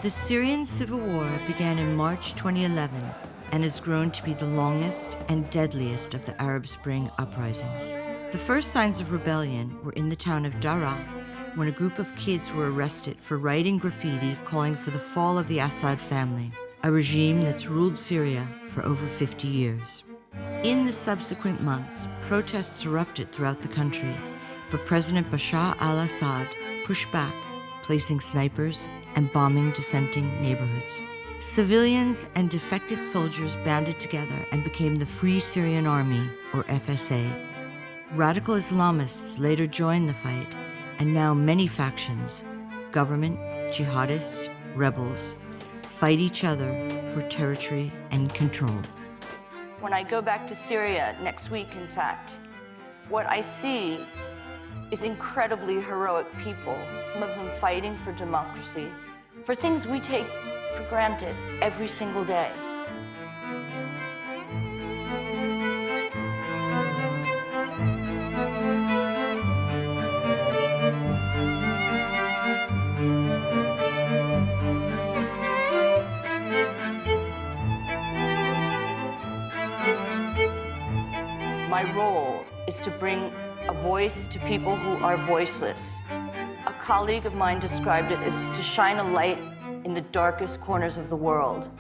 The Syrian civil war began in March 2011 and has grown to be the longest and deadliest of the Arab Spring uprisings. The first signs of rebellion were in the town of Daraa, when a group of kids were arrested for writing graffiti calling for the fall of the Assad family, a regime that's ruled Syria for over 50 years. In the subsequent months, protests erupted throughout the country, but President Bashar al-Assad pushed back, placing snipers and bombing dissenting neighborhoods. Civilians and defected soldiers banded together and became the Free Syrian Army, or FSA. Radical Islamists later joined the fight, and now many factions, government, jihadists, rebels, fight each other for territory and control. When I go back to Syria next week, in fact, what I see is incredibly heroic people, some of them fighting for democracy, for things we take for granted every single day. My role is to bring a voice to people who are voiceless. A colleague of mine described it as to shine a light in the darkest corners of the world.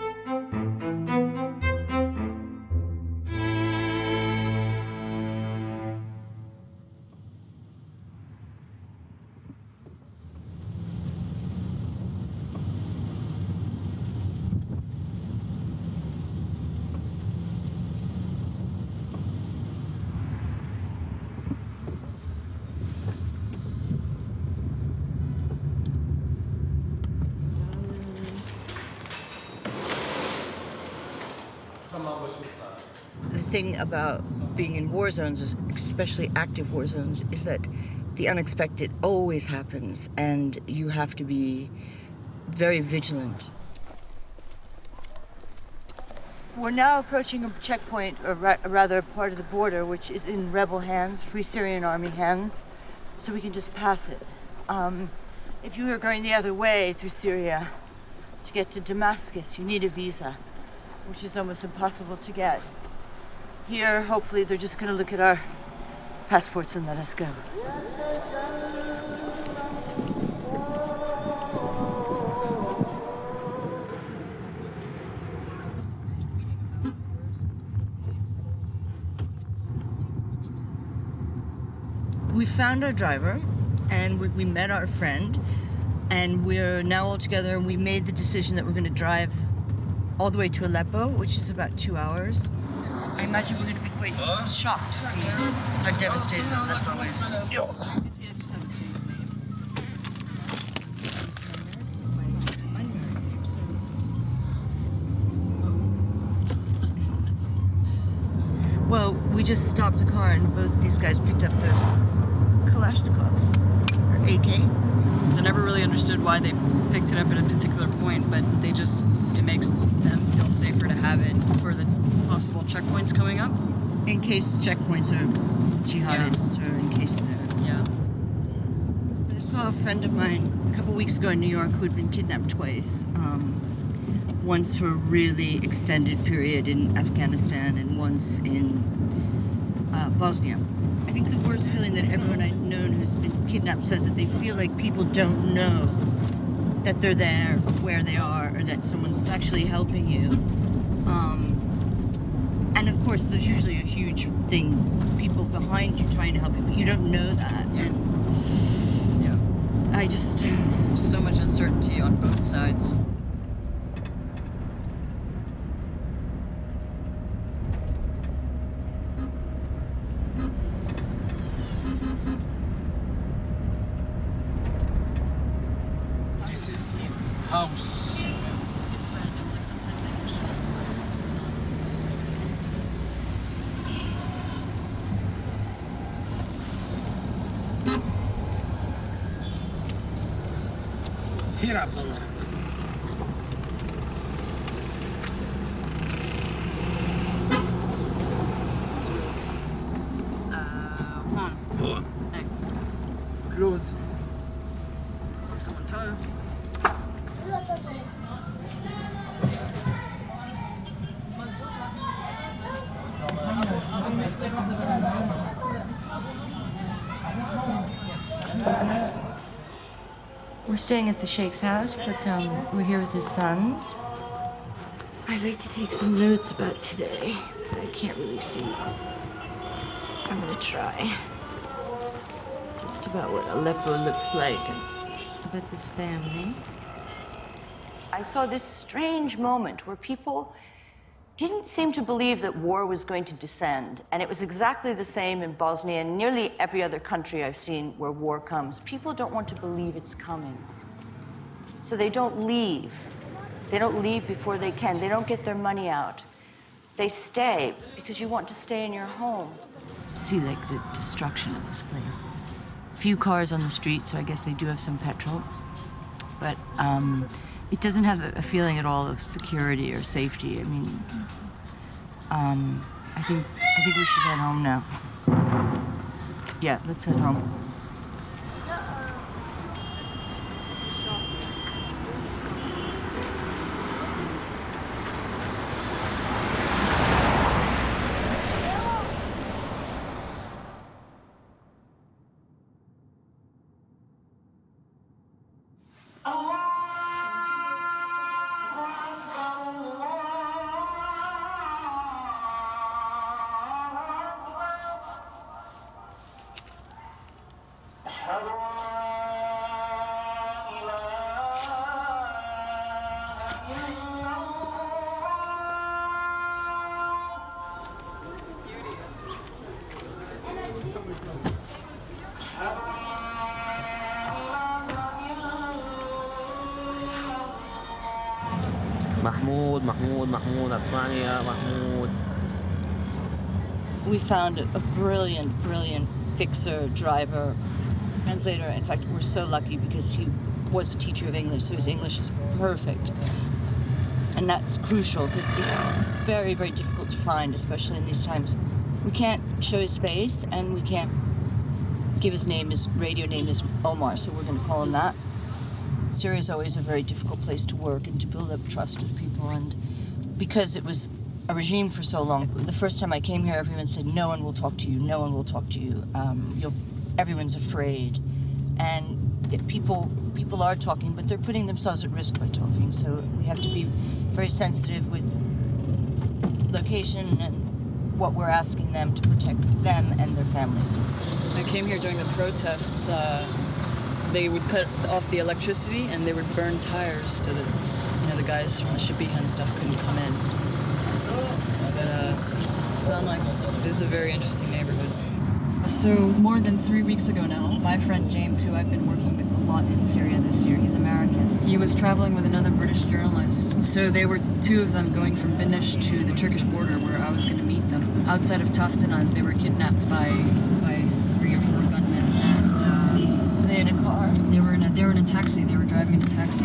The thing about being in war zones, especially active war zones, is that the unexpected always happens, and you have to be very vigilant. We're now approaching a checkpoint, or rather part of the border, which is in rebel hands, Free Syrian Army hands, so we can just pass it. If you were going the other way through Syria to get to Damascus, you need a visa, which is almost impossible to get. Here, hopefully, they're just going to look at our passports and let us go. We found our driver, and we met our friend, and we're now all together, and we made the decision that we're going to drive all the way to Aleppo, which is about 2 hours. I imagine we're going to be quite shocked to see how devastated Aleppo is. Well, we just stopped the car and both these guys picked up their Kalashnikovs, or AK. So I never really understood why they picked it up at a particular point, but it makes them feel safer to have it for the possible checkpoints coming up. In case the checkpoints are jihadists, or in case they're... Yeah. So I saw a friend of mine a couple weeks ago in New York who had been kidnapped twice. Once for a really extended period in Afghanistan and once in Bosnia. I think the worst feeling that everyone I've known who's been kidnapped says that they feel like people don't know that they're there, or where they are, or that someone's actually helping you. And of course, there's usually a huge thing, people behind you trying to help you, but you don't know that. Yeah. And yeah. I just... so much uncertainty on both sides. House. It's random, like sometimes they push it over, it's not consistent. Here, Abdullah. Home. Hey. Close. Hope someone's home. We're staying at the Sheikh's house, but we're here with his sons. I'd like to take some notes about today, but I can't really see. I'm gonna try. Just about what Aleppo looks like and about this family. I saw this strange moment where people didn't seem to believe that war was going to descend. And it was exactly the same in Bosnia and nearly every other country I've seen where war comes. People don't want to believe it's coming. So they don't leave. They don't leave before they can. They don't get their money out. They stay because you want to stay in your home. See, like, the destruction of this place. Few cars on the street, so I guess they do have some petrol. But it doesn't have a feeling at all of security or safety. I mean, I think we should head home now. Yeah, let's head home. محمود هتسمعني يا محمود. We found a brilliant fixer, driver, translator. In fact, we're so lucky because he was a teacher of English, so his English is perfect. And that's crucial because it's very, very difficult to find, especially in these times. We can't show his face and we can't give his name. His radio name is Omar, so we're going to call him that. Syria is always a very difficult place to work and to build up trust with people, and because it was a regime for so long, the first time I came here, everyone said, no one will talk to you, no one will talk to you, everyone's afraid. And people are talking, but they're putting themselves at risk by talking, so we have to be very sensitive with location and what we're asking them to protect them and their families. I came here during the protests. They would cut off the electricity and they would burn tires so that, the guys from the Shabiha and stuff couldn't come in. But sound like this is a very interesting neighborhood. So more than 3 weeks ago now, my friend James, who I've been working with a lot in Syria this year, he's American. He was traveling with another British journalist. So they were two of them going from Binish to the Turkish border where I was going to meet them. Outside of Taftanaz, they were kidnapped by 3 or 4 gunmen, and Were they in a car? they were in a taxi. They were driving in a taxi.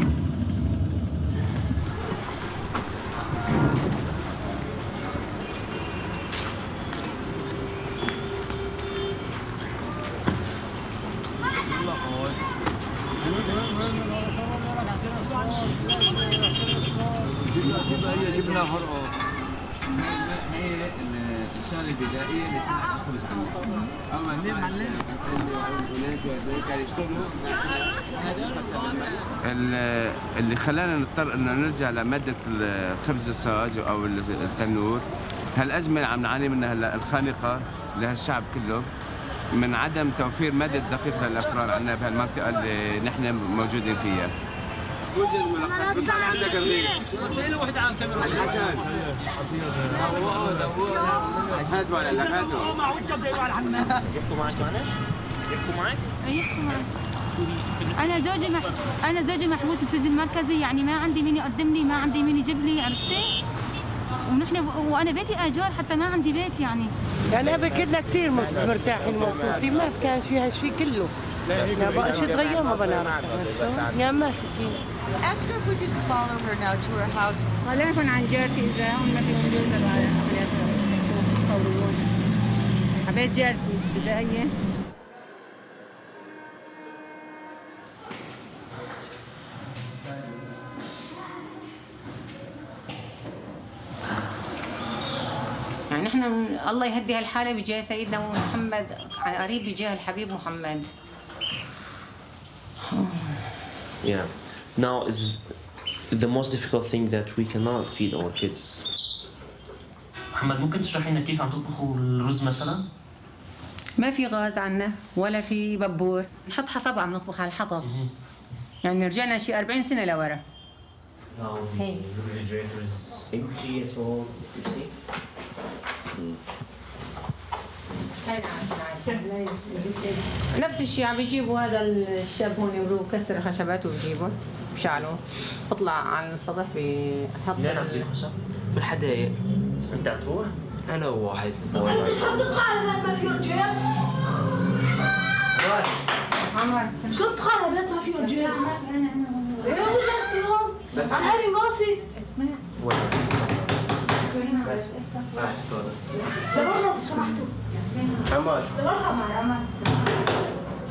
جبنا هرقه هي الشغله البدائيه اللي سنة خبز اما اللي خلانا نضطر انه نرجع لماده الخبز الصاج او التنور. هالازمه اللي عم نعاني منها هلا الخانقه لهالشعب كله من عدم توفير ماده دقيق للافران عندنا بهالمنطقه اللي نحن موجودين فيها. وجد ملخص بتطلع عندك الريق. سأله واحد على الكاميرا. الحسن. هاتوا على لك هاتوا. يحكوا معك معلش؟ يحكوا معك؟ يحكوا معك. أنا زوجي محبوس في السجن المركزي، يعني ما عندي مين يقدم لي، ما عندي مين يجيب لي، عرفتي؟ وأنا بيتي أجار، حتى ما عندي بيت يعني. يعني كنا كثير مرتاحين مبسوطين، ما كان شيء هالشيء كله. لا بقى شيء تغير ما بنعرف يا ما حكي. Ask her if we could follow her now to her house. طلعكم عن جارتي إذا هم ما فيهم جوزة بعد يصورون. حبيت جارتي ابتدائية. نحن الله يهدي هالحالة بجاه سيدنا محمد قريب بجاه الحبيب محمد. Yeah. Now is the most difficult thing that we cannot feed our kids. محمد ممكن تشرحي لنا كيف عم تطبخوا الرز مثلا؟ ما في غاز عنا ولا في ببور، نحط حطب عم نطبخ على الحطب. يعني رجعنا شي 40 سنة لورا. Now the refrigerator is empty at all. You see? نفس الشيء عم بيجيبوا هذا الشاب هون يمروا كسر خشبات وبيجيبه بشعله بطلع على السطح بحط. وين عم تجيب خشب؟ بالحدايق. انت عم تروح؟ انا وواحد. انت شلون تدخل على بيت ما فيه رجال؟ عمر شلون تدخل على بيت ما فيه رجال؟ ايه وصلت اليوم؟ بس عم هاري راسي. بس راح صوتك. لبرا لو سمحتوا. عمر. لبرا عمر.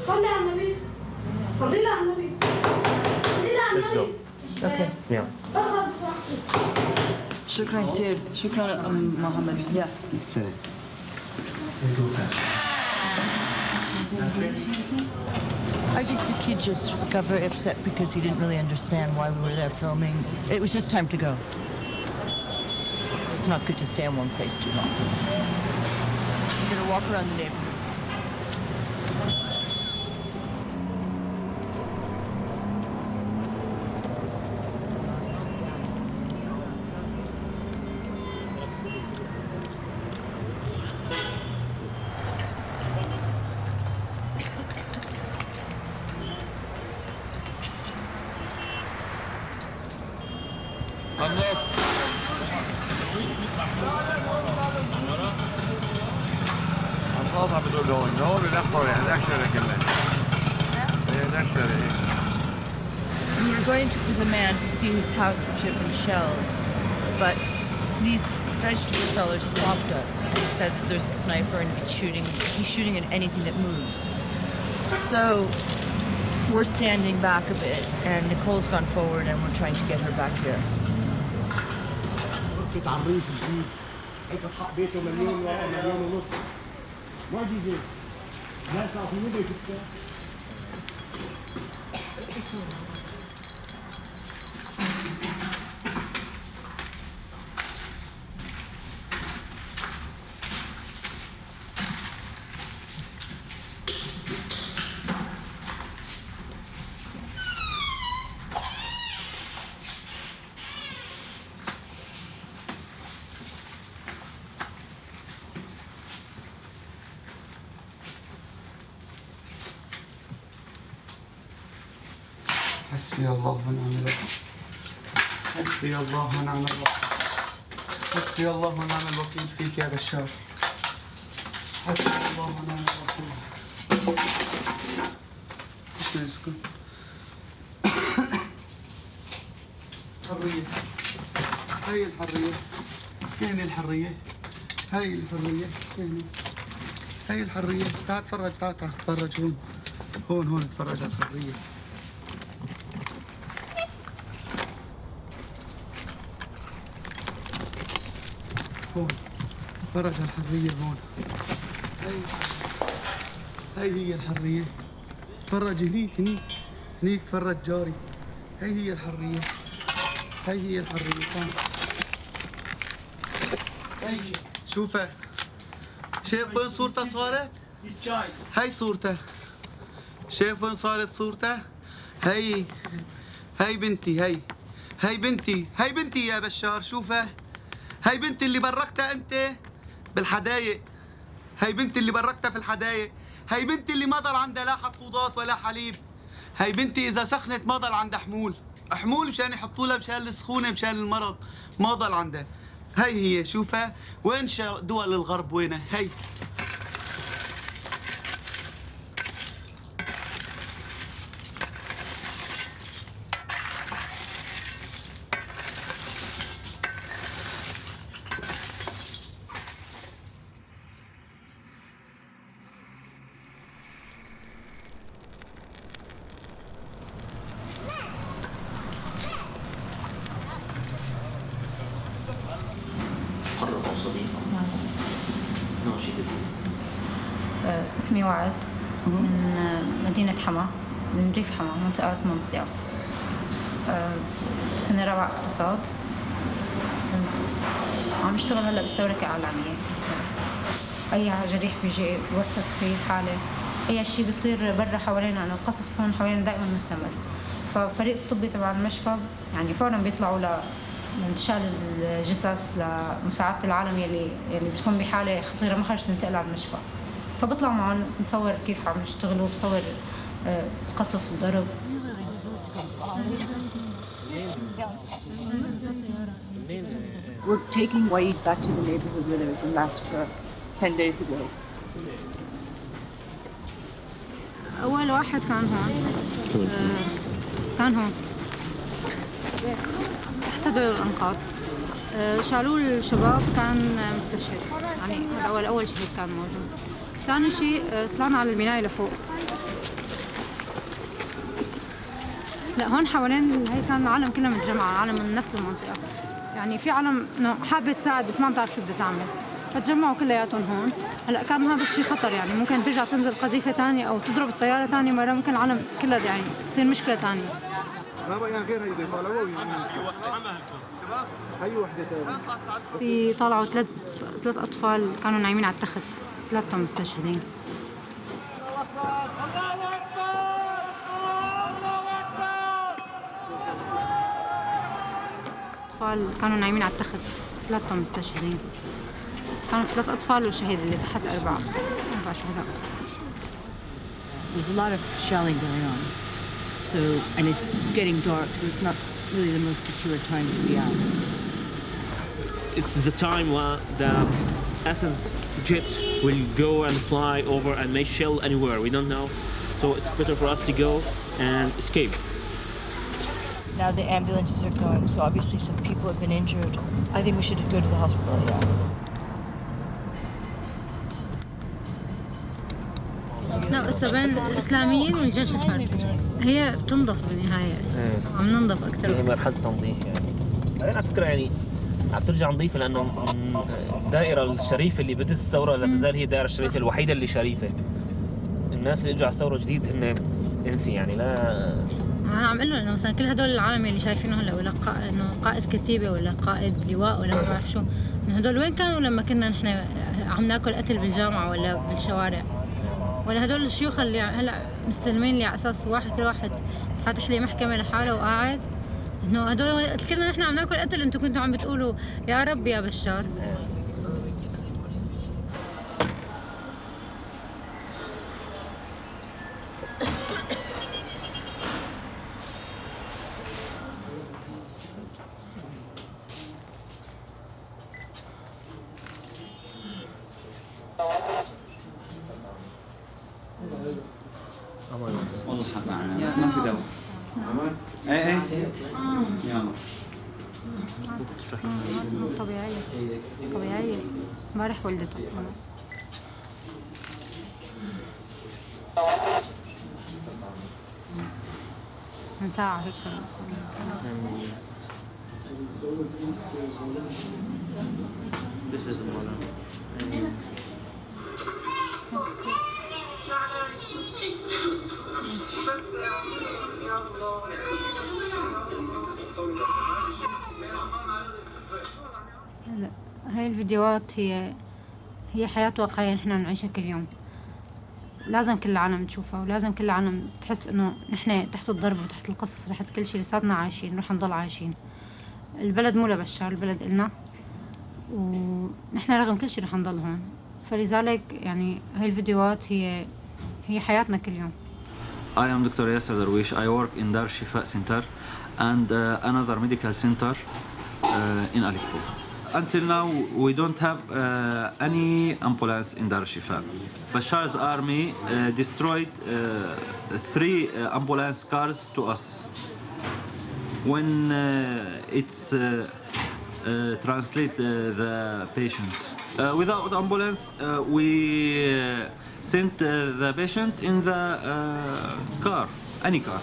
صلي على النبي. صلي لي على النبي. صلي لي على Let's go. النبي. Okay. Yeah. برا لو سمحتوا. شكرا كثير، شكرا محمد. Yeah. I think the kid just got very upset because he didn't really understand why we were there filming. It was just time to go. It's not good to stay in one place too long. We're gonna walk around the neighborhood. الخاصة بتقول هون الأخضر يعني الأكثر كمان. الأكثر. We were going with a man to see his house which had been shelled, but these vegetable sellers stopped us and said that there's a sniper and he's shooting at anything that moves. So we're standing back a bit and Nicole's gone forward and we're trying to get her back here. حسبي الله ونعم الوكيل. حسبي الله ونعم الوكيل. حسبي الله ونعم الوكيل فيك يا بشار. حسبي الله ونعم الوكيل. اسكن. حرية. هاي الحرية. هنا الحرية. هاي الحرية. هنا. هاي الحرية. تعال اتفرج تعال اتفرج هون. هون اتفرج على الحرية. هون اتفرج على الحرية هون. هاي هي الحرية. اتفرج هنيك اتفرج جاري. هاي هي الحرية. هاي هي الحرية. هاي شوفها. شايف وين صورته صارت؟ هاي صورته. شايف وين صارت صورته؟ هاي بنتي. هاي بنتي يا بشار. شوفها. هاي بنتي اللي بركتها انت بالحدايق. هاي بنتي اللي بركتها في الحدايق. هاي بنتي اللي ما ضل عندها لا حفوضات ولا حليب. هاي بنتي اذا سخنت ما ضل عندها حمول مشان يحطوا لها مشان السخونه مشان المرض ما ضل عندها. هاي هي شوفها. وين دول الغرب وينها؟ هاي قرب صديقة. اسمي وعد من مدينة حما، من ريف حما، منطقة اسمها مصياف. سنة رابعة اقتصاد. عم اشتغل هلا بشركة إعلامية. أي جريح بيجي بوثق فيه حالة، أي شيء بصير برا حوالينا، أنا القصف هون حوالينا دائما مستمر. ففريق الطبي تبع المشفى يعني فورا بيطلعوا لانتشال الجثث لمساعدة العالم يلي بتكون بحالة خطيرة ما خرجت تنتقل على المشفى. فبطلع معهم نصور كيف عم يشتغلوا، بصور القصف، الضرب. We're taking Wade back to the neighborhood where there was a massacre 10 days ago. أول واحد كان هون. كان هون تحت هدول الأنقاض. شالوه الشباب، كان مستشهد، يعني هذا أول شهيد كان موجود. ثاني شيء طلعنا على البناية لفوق. لا هون حوالين هي كان العالم كلها متجمعة، العالم من نفس المنطقة، يعني في عالم إنه حابة تساعد بس ما بتعرف شو بدها تعمل، فتجمعوا كلياتهم هون. هلا كان هذا الشيء خطر، يعني ممكن ترجع تنزل قذيفة ثانية أو تضرب الطيارة ثانية مرة، ممكن العالم كلها يعني تصير مشكلة ثانية. ما بقى غير هي طالعوا شباب هي وحده ثانيه. في طلعوا ثلاث اطفال كانوا نايمين على التخت، ثلاثتهم مستشهدين. اطفال كانوا نايمين على التخت، ثلاثتهم مستشهدين. كانوا في 3 اطفال والشهيد اللي تحت 4 شهداء. There's a lot of shelling going on. So, and it's getting dark, so it's not really the most secure time to be out. It's the time where the Assad's jet will go and fly over and may shell anywhere. We don't know. So it's better for us to go and escape. Now the ambulances are going, so obviously some people have been injured. I think we should go to the hospital, yeah. لا بس بين الإسلاميين والجيش الحر هي بتنضف بالنهاية. عم ننضف أكثر. هي مرحلة تنظيف يعني. بعدين على فكرة يعني عم ترجع نظيفة، لأنه الدائرة الشريفة اللي بدت الثورة لا تزال هي الدائرة الشريفة الوحيدة اللي شريفة. الناس اللي اجوا على الثورة جديد هن انسي يعني لا. أنا عم أقول له إنه مثلا كل هدول العالم اللي شايفينه هلا، ولا إنه قائد كتيبة ولا قائد لواء ولا ما بعرف شو، إنه هدول وين كانوا لما كنا نحن عم ناكل قتل بالجامعة ولا بالشوارع؟ ولا هدول الشيوخ اللي هلا مستلمين لي على اساس كل واحد فاتح لي محكمه لحاله وقاعد، انه هدول كلنا نحن عم ناكل قتل، انتم كنتوا عم بتقولوا يا رب يا بشار. والله حق معنا ما في دواء. ايه يلا طبيعية امبارح ولدته من ساعة هيك صار. This is the mother. هلا هاي الفيديوهات هي حياة واقعية نحن بنعيشها كل يوم. لازم كل العالم تشوفها، ولازم كل العالم تحس انه نحن تحت الضرب وتحت القصف وتحت كل شيء لساتنا عايشين، رح نضل عايشين. البلد مو لبشار، البلد إلنا، ونحن رغم كل شيء رح نضل هون. فلذلك يعني هاي الفيديوهات هي حياتنا كل يوم. I am Dr. Yasser Darwish. I work in Dar Shifa Center and another medical center in Aleppo. Until now, we don't have any ambulance in Dar Shifa. Bashar's army destroyed 3 ambulance cars to us. When it's translate the patient. Without ambulance, we sent the patient in the car, any car.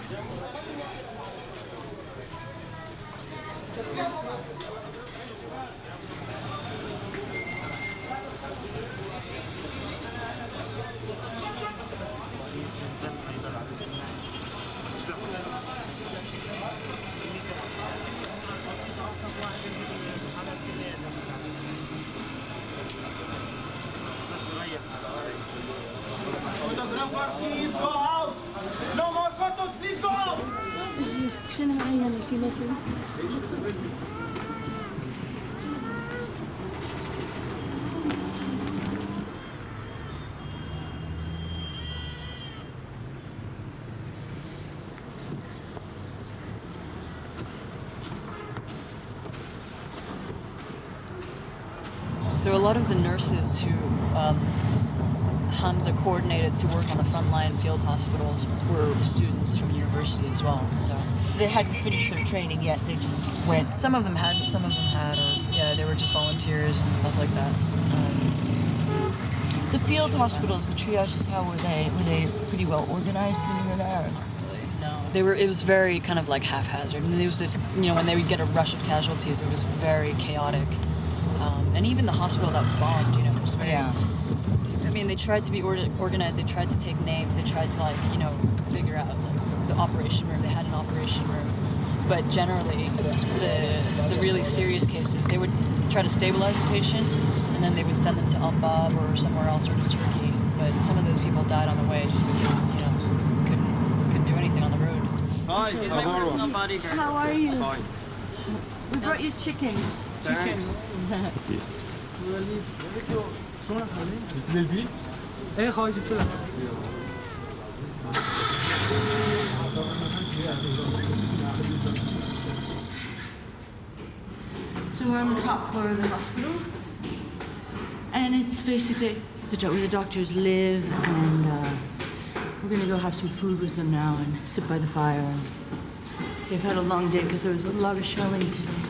So a lot of the nurses who Hamza coordinated to work on the frontline field hospitals were students from university as well. So they hadn't finished their training yet. They just went. Some of them hadn't. Some of them had, or yeah, they were just volunteers and stuff like that. The field hospitals, the triages, how were they? Were they pretty well organized when you were there? No, they were. It was very kind of like haphazard. And it was just, you know, when they would get a rush of casualties, it was very chaotic. And even the hospital that was bombed, you know, was very. Yeah. I mean, they tried to be organized. They tried to take names. They tried to, like, you know, figure out like the operation room. They had an operation room, but generally, the really serious cases, they would try to stabilize the patient, and then they would send them to Albab or somewhere else, or to Turkey. But some of those people died on the way just because, you know, couldn't do anything on the road. Hi, He's my personal bodyguard. How are you? Fine. We brought you chicken. Thanks. So we're on the top floor of the hospital, and it's basically where the doctors live, and we're gonna go have some food with them now and sit by the fire. They've had a long day because there was a lot of shelling today.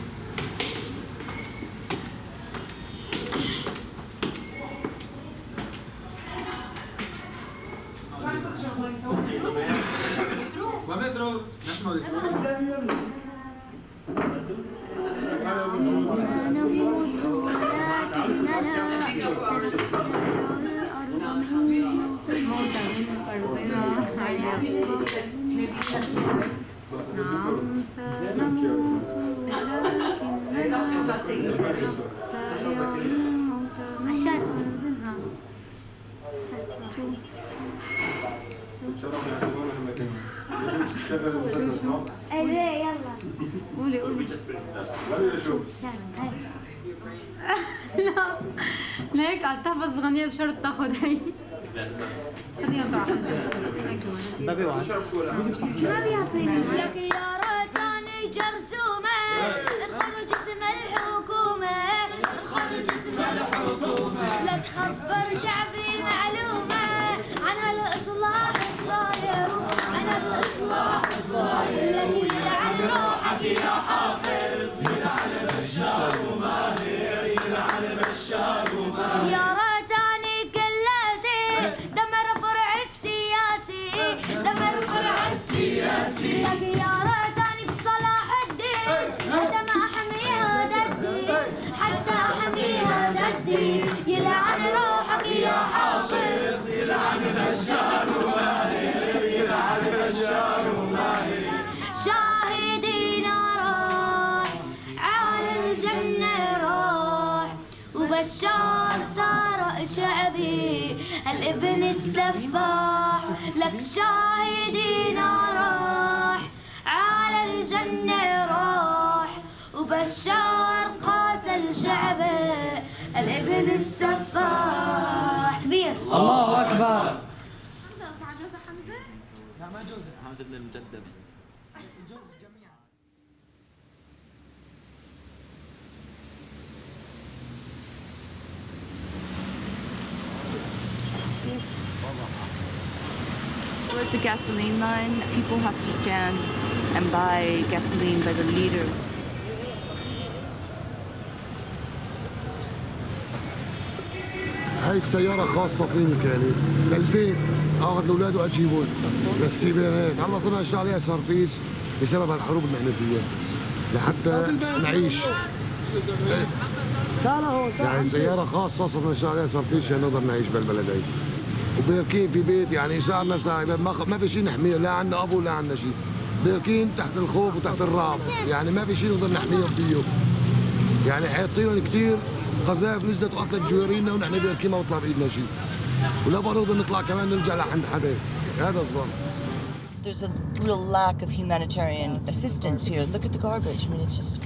قولي لا ليك قاعد تحفظ اغنيه بشرط تاخذ هي خذيها طبعا ما بيعطيني لك يا ريتاني جرثومه الخروج اسم الحكومه الخروج اسم الحكومه لك خبر شعبي معلومه عن هالاصلاح الصاير عن هالاصلاح الصاير لك يلعن روحك يا حافظ يلعن بشار وماهر يلعن بشار وماهر يا ريتاني كلاسي دمر فرع السياسي دمر فرع السياسي لك يا ريتاني بصلاح الدين حتى ما احمي هذا الدين حتى احمي هذا الدين يلعن روحك يا حافظ يلعن بشار وماهر يلعن بشار وماهر شاهدينا راح على الجنة راح وبشار صار شعبي الابن السفاح لك شاهدينا راح على الجنة راح وبشار قاتل شعبه الابن السفاح كبير الله أكبر. حمزة؟ لا ما جوزها. حمزة بن المجدد. We're at the gasoline line. People have to stand and buy gasoline by the liter. هاي السيارة خاصة فيني كانت للبيت اخذ الاولاد واجيبهم للسيبانات هلا صرنا نشتغل عليها سرفيس بسبب الحروب اللي احنا فيها لحتى نعيش يعني سيارة خاصة صرنا نشتغل عليها سرفيس عشان نقدر نعيش بالبلد هي وبيركين في بيت يعني صارنا ما في شيء نحميه لا عندنا ابو ولا عندنا شيء بيركين تحت الخوف وتحت الرعب يعني ما في شيء نقدر نحميهم فيه يعني حاطينهم كثير قذائف نزلت وقتلت جوارينا ونحن بيركين ما بيطلع بايدنا شيء ولا بنقدر نطلع كمان نرجع لعند حدا هذا الظن there's a real lack of humanitarian assistance here. Look at the garbage. I mean, it's just...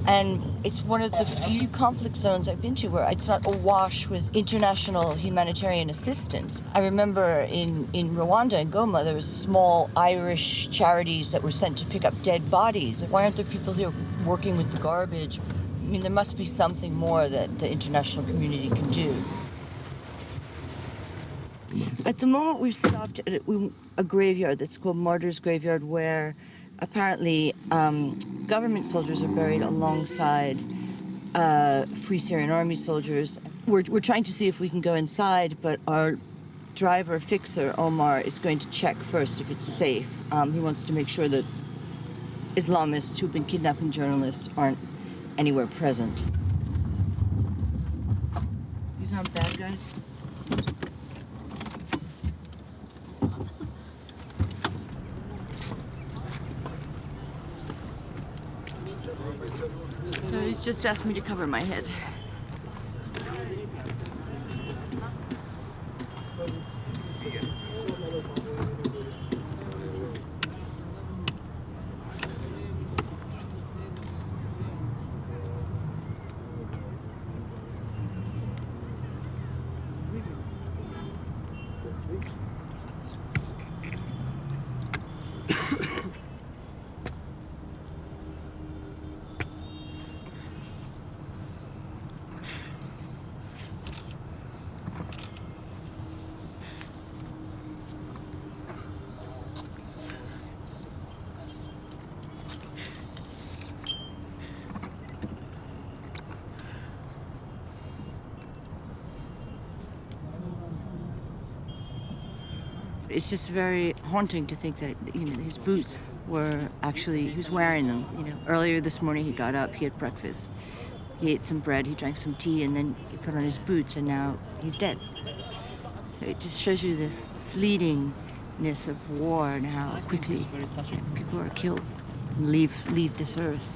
And it's one of the few conflict zones I've been to where it's not awash with international humanitarian assistance. I remember in Rwanda and Goma, there were small Irish charities that were sent to pick up dead bodies. Why aren't there people here working with the garbage? I mean, there must be something more that the international community can do. At the moment, we've stopped at a graveyard that's called Martyrs Graveyard, where apparently government soldiers are buried alongside Free Syrian Army soldiers. We're trying to see if we can go inside, but our driver fixer, Omar, is going to check first if it's safe. He wants to make sure that Islamists who've been kidnapping journalists aren't anywhere present. These aren't bad guys. So he's just asked me to cover my head. It's just very haunting to think that, you know, his boots were actually, he was wearing them, you know. Earlier this morning he got up, he had breakfast, he ate some bread, he drank some tea, and then he put on his boots, and now he's dead. So it just shows you the fleetingness of war and how quickly people are killed and leave this earth.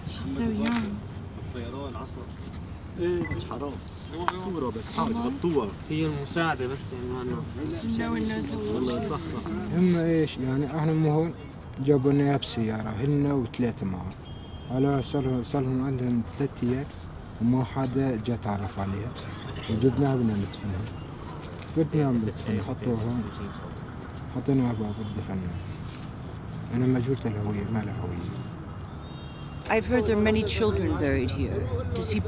So young. هي المساعدة بس يعني No one knows how old she is. هم ايش يعني احنا مو هون جابوا لنا بسيارة هن وثلاثة معهم. هلا صار لهم عندهم 3 أيام وما حدا جا تعرف عليها. وجبناها بدنا ندفنها. بدنا ندفنها حطوها هون. حطيناها باب دفنها. أنا مجهولة الهوية ما لها هوية. I've heard there are many children buried here. Does he,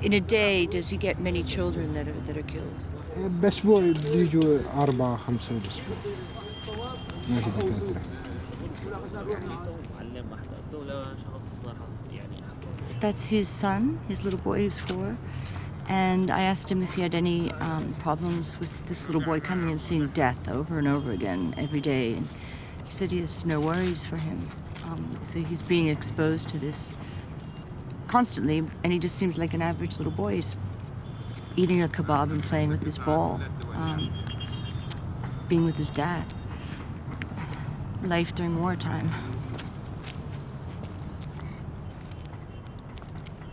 in a day, does he get many children that are killed? بأسبوع بيجوا 4 5 بالأسبوع. ما في دكاترة. That's his son, his little boy who's 4. And I asked him if he had any problems with this little boy coming and seeing death over and over again every day. And he said he has no worries for him. So he's being exposed to this constantly, and he just seems like an average little boy. He's eating a kebab and playing with his ball, being with his dad. Life during wartime.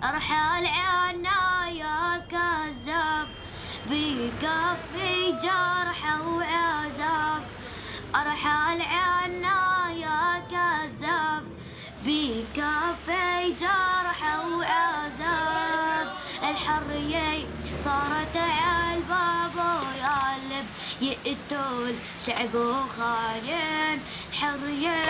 أرحل عنا يا كذاب بكفي جرح وعذاب أرحل عنا يا كذاب بكفي جرح وعذاب الحرية صارت على الباب ويقلب يقتل شعب وخاين الحرية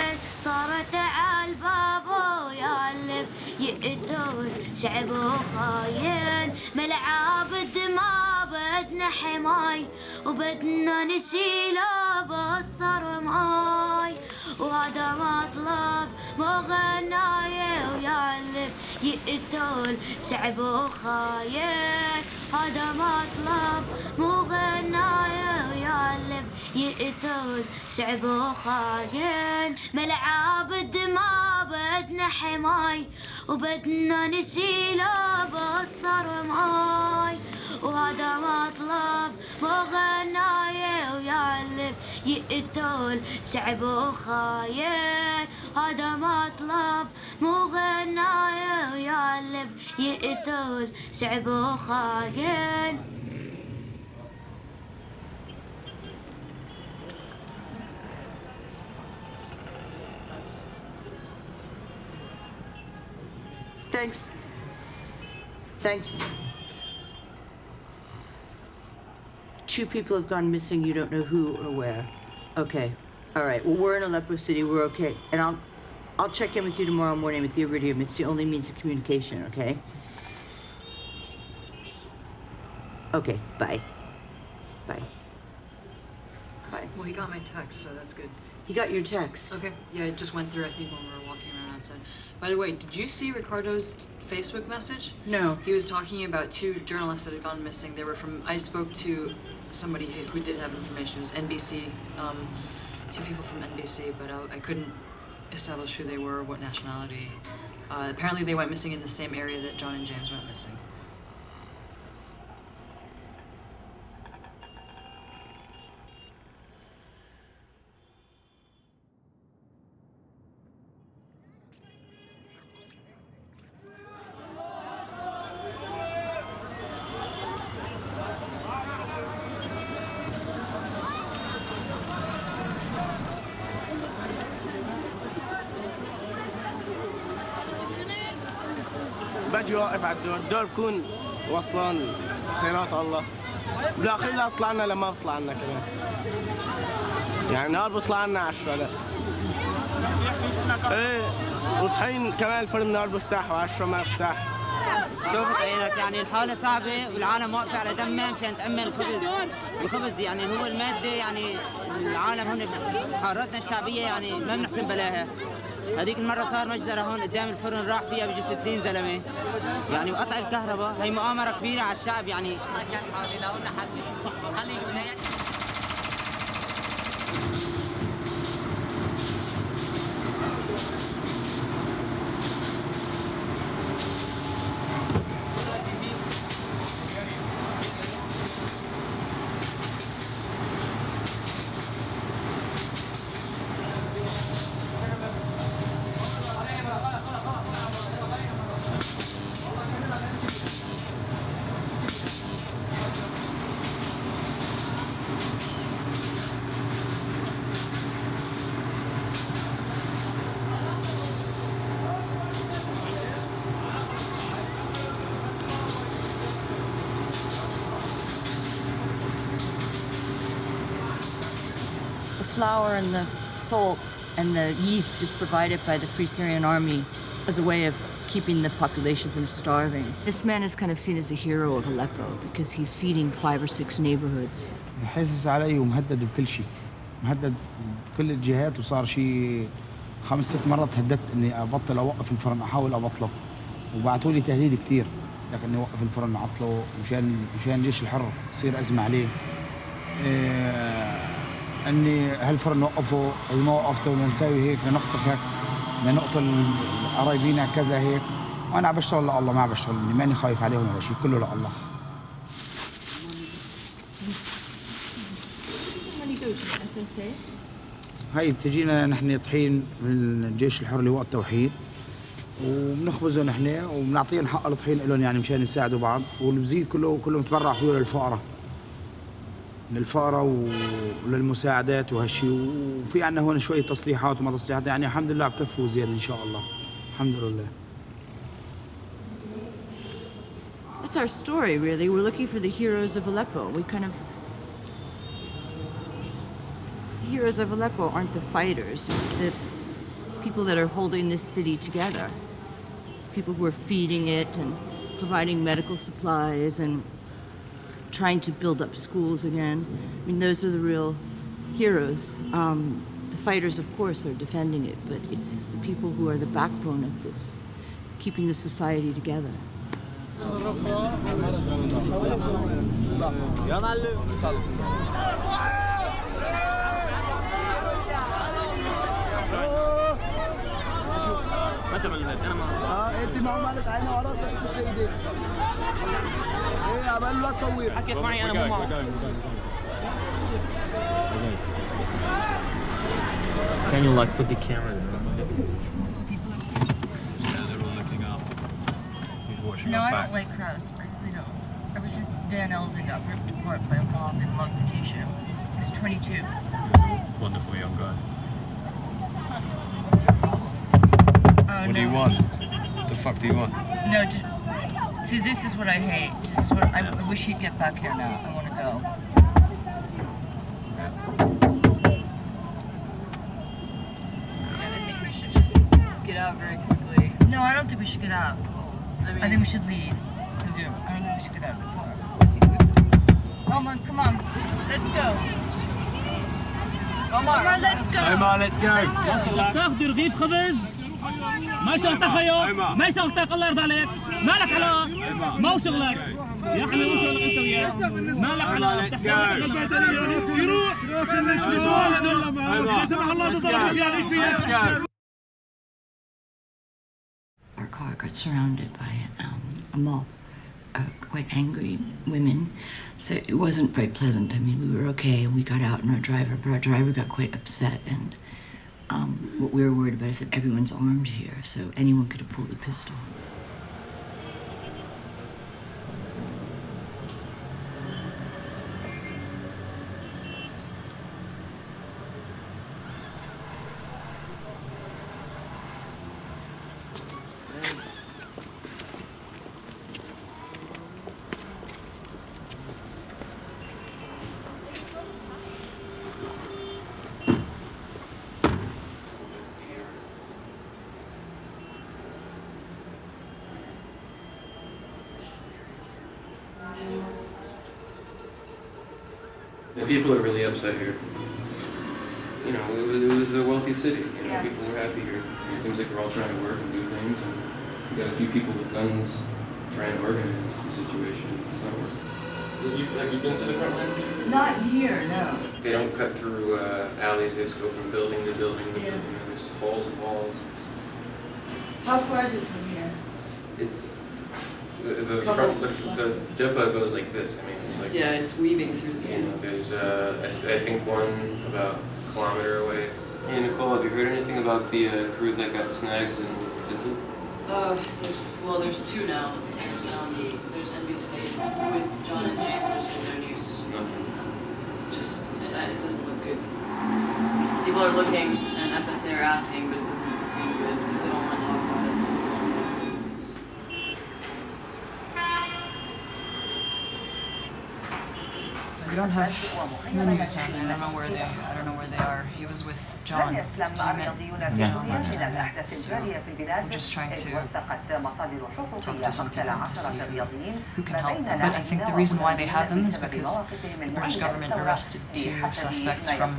صارت على الباب ويقلب يقتل شعب وخاين ملعب الدماء بدنا حماي وبدنا نشيله بالصرماي وهذا مطلب مغناية ويقلب يقتل شعب وخاين هذا مطلب مغناية ويقلب يقتل شعب وخاين ملعب الدماء بدنا حماي وبدنا نشيله بالصرماي وهذا مطلب مغناية ويقلب يقتل شعبه خاين هذا مطلب مو غناية ويعلب يقتل شعبه خاين. Thanks. Thanks. 2 people have gone missing. You don't know who or where. Okay. All right. Well, we're in Aleppo City. We're okay. And I'll check in with you tomorrow morning with the Iridium. It's the only means of communication, okay? Okay. Bye. Bye. Bye. Well, he got my text, so that's good. He got your text? Okay. Yeah, it just went through, I think, when we were walking around outside. By the way, did you see Ricardo's Facebook message? No. He was talking about 2 journalists that had gone missing. They were from, I spoke to somebody who did have information. It was NBC, 2 people from NBC, but I couldn't establish who they were, what nationality. Apparently they went missing in the same area that John and James went missing. باجي واقف على الدور بكون وصلان خيرات الله بالاخير لا طلعنا لما بطلع لنا كمان يعني نهار بيطلع لنا 10 لا ايه وطحين كمان الفرن نهار بيفتح و10 ما بيفتح. شوفت عينك يعني الحالة صعبة والعالم واقفة على دمها مشان تأمن الخبز. الخبز يعني هو المادة يعني العالم هون حارتنا الشعبية يعني ما بنحسن بلاها. هذيك المرة صار مجزرة هون قدام الفرن راح فيها بيجي 60 زلمة يعني وقطع الكهرباء هي مؤامرة كبيرة على الشعب يعني عشان يلاقوا لنا حل الولايات. The flour and the salt and the yeast is provided by the Free Syrian Army as a way of keeping the population from starving. This man is kind of seen as a hero of Aleppo because he's feeding 5 or 6 neighborhoods. حاسس علي ومهدد بكل شيء، مهدد بكل الجهات وصار شيء 5 6 مرات هددت اني ابطل اوقف الفرن احاول ابطله وبعثوا لي تهديد كثير لكني اوقف الفرن اعطله مشان جيش الحر يصير ازمه عليه. اني هالفرن نوقفه اذا ما وقفته بدنا نساوي هيك بدنا نخطف هيك بدنا نقتل قرايبينا كذا هيك وانا عم بشتغل لله ما عم بشتغل ماني خايف عليهم ولا شيء كله لله. هاي بتجينا نحن طحين من الجيش الحر لوقت التوحيد وبنخبزه نحن وبنعطيهم حق الطحين لهم يعني مشان يساعدوا بعض والبزيد كله متبرع فيه للفقراء وللمساعدات وهالشيء وفي عندنا هون شويه تصليحات وما تصليحات يعني الحمد لله بكفي وزياده ان شاء الله الحمد لله. That's our story, really. We're looking for the heroes of Aleppo. The heroes of Aleppo aren't the fighters. It's the people that are holding this city together. People who are feeding it and providing medical supplies and trying to build up schools again. I mean, those are the real heroes. The fighters, of course, are defending it, but it's the people who are the backbone of this, keeping the society together. ما تعمل هيك انا ما انت ما مالك عيني وراسك مش لايديك ايه عمال لا تصوير حكيت معي انا مو معه Can you like put the camera there? People are scared. Yeah, they're all looking up. He's watching No, our I backs. don't like crowds. I really don't. Ever since Dan Elden got ripped apart by a mob in Mogadishu, he was 22. He's a wonderful young guy. Oh, What do you want? The fuck do you want? No, see, this is what I hate. This is what I wish he'd get back here now. I want to go. Yeah, I think we should just get out very quickly. No, I don't think we should get out. I think we should leave. I do. I don't think we should get out of the car. Omar, come on. Let's go. Omar, let's go. Omar, let's go. تاخذ رغيف خبز ما شغلتك خيو ما شغلتك الله يرضى عليك مالك علاقة ما هو شغلك يا حبيبي مو شغلك انت وياه مالك علاقة يروح Our car got surrounded by a mob of quite angry women, so it wasn't very pleasant. I mean, we were okay, and we got out, and our driver got quite upset, and what we were worried about is that everyone's armed here, so anyone could have pulled a pistol. The people are really upset here. You know, it was a wealthy city. You know, people were happy here. It seems like they're all trying to work and do things, and you got a few people with guns trying to organize the situation. It's not working. Have you been to the front lines here? Not here, no. They don't cut through alleys. They just go from building to building to building. You know, there's halls and walls. How far is it from here? It's, the depot goes like this. I mean, it's like Yeah, it's weaving through the city. You know, there's I think one about a kilometer away. Hey Nicole, have you heard anything about the crew that got snagged in Italy? There's two now. There's NBC with John and James. There's been no news. Nothing. It doesn't look good. People are looking, and FSA are asking, but it doesn't seem good. They don't want to talk about it. We don't have many news on it. I don't know where they are. He was with John. He met John last time. So we're just trying to talk to some people to see who can help. But I think the reason why they have them is because the British government arrested two suspects from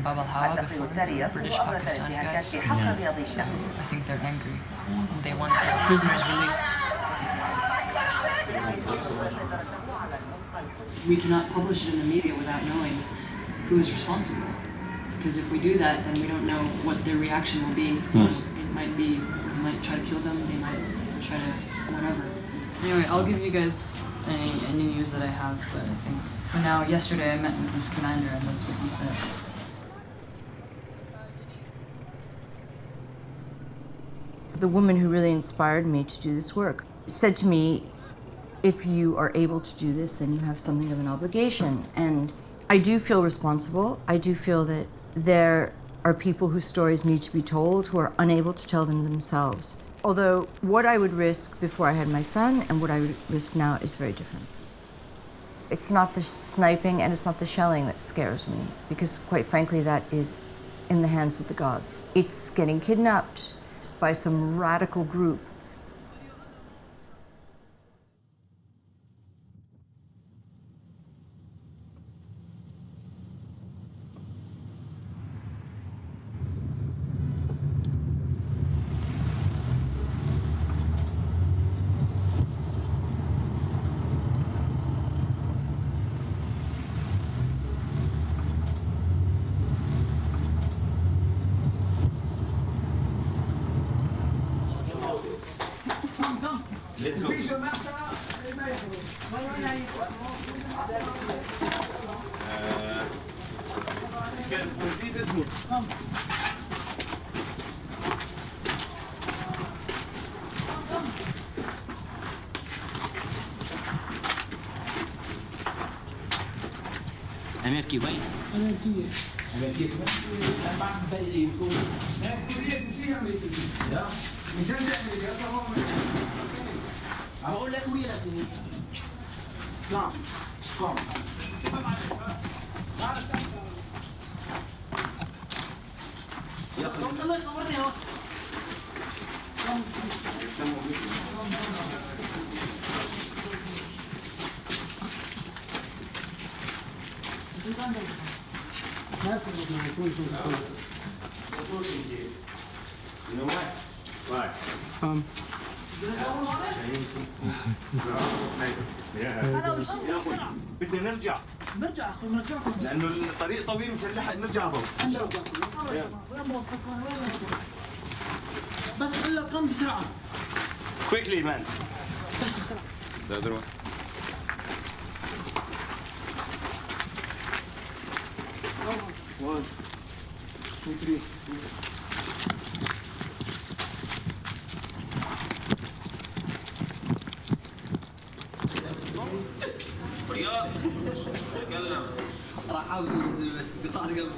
Bab al Hawa before, the British Pakistani guys. So I think they're angry. They want the prisoners released. We cannot publish it in the media without knowing who is responsible. Because if we do that, then we don't know what their reaction will be. It might be, they might try to kill them, they might try to whatever. Anyway, I'll give you guys any news that I have, but I think for now, yesterday I met with this commander and that's what he said. The woman who really inspired me to do this work said to me, if you are able to do this, then you have something of an obligation. And I do feel responsible. I do feel that there are people whose stories need to be told who are unable to tell them themselves. Although what I would risk before I had my son and what I would risk now is very different. It's not the sniping and it's not the shelling that scares me, because quite frankly, that is in the hands of the gods. It's getting kidnapped by some radical group. أمريكي وين؟ أمريكية. أمريكية كمان؟ بعد بلدي يكون. كوريا فيها أمريكية. لا. من جنب أمريكا أصلا هو أمريكي. عم أقول لك كوريا لسنين. نعم. قام. يا صوت الله يصورني اهو. You know what? Why? بدنا نرجع اخوي نرجعكم لانه الطريق طويل مش هنلحق نرجع ضوء وين بوصلكم وين بس قل له كم بسرعه Quickly, man. بس بسرعه The other one. One, two, three. رياض تكلم راح احاول قطعت قبل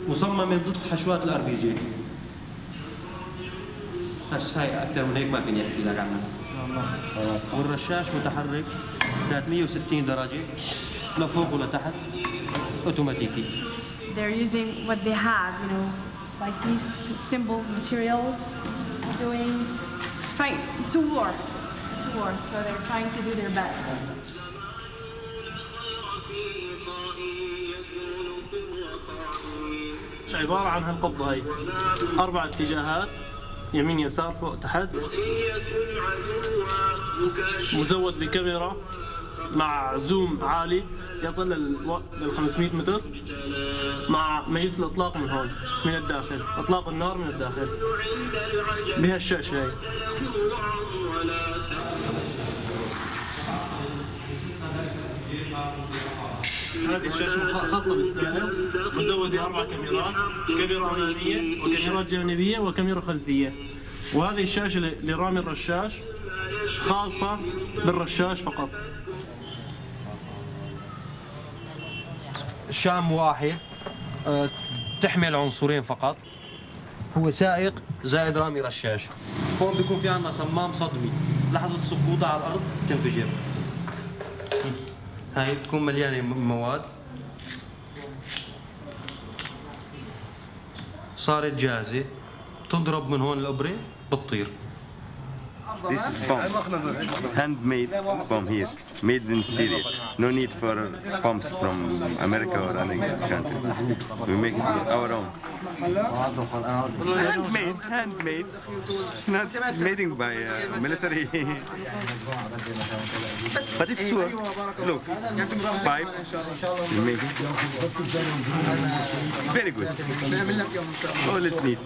مصممة ضد حشوات الار بي جي. بس هاي اكثر من هيك ما فيني احكي لك عنها. والرشاش متحرك 360 درجة لفوق ولتحت اوتوماتيكي. They're using what they have, you know, like these simple materials, it's a war, so they're trying to do their best. عبارة عن هالقبضة هي 4 اتجاهات يمين يسار فوق تحت مزود بكاميرا مع زوم عالي يصل لل 500 متر مع ميز الاطلاق من هون من الداخل اطلاق النار من الداخل بهالشاشة هي هذه الشاشة خاصة بالسائق مزودة 4 كاميرات كاميرا أمامية وكاميرات جانبية وكاميرا خلفية وهذه الشاشة لرامي الرشاش خاصة بالرشاش فقط الشام واحد تحمل عنصرين فقط هو سائق زائد رامي رشاش هون بيكون في عندنا صمام صدمي لحظة سقوطها على الأرض تنفجر هاي بتكون مليانة مواد صارت جاهزة تضرب من هون الإبرة بتطير This is bomb, handmade bomb here, made in Syria. No need for bombs from America or any country. We make it our own. Handmade. It's not made by military. But it's sure. Look, pipe. We make it. Very good. All it needs,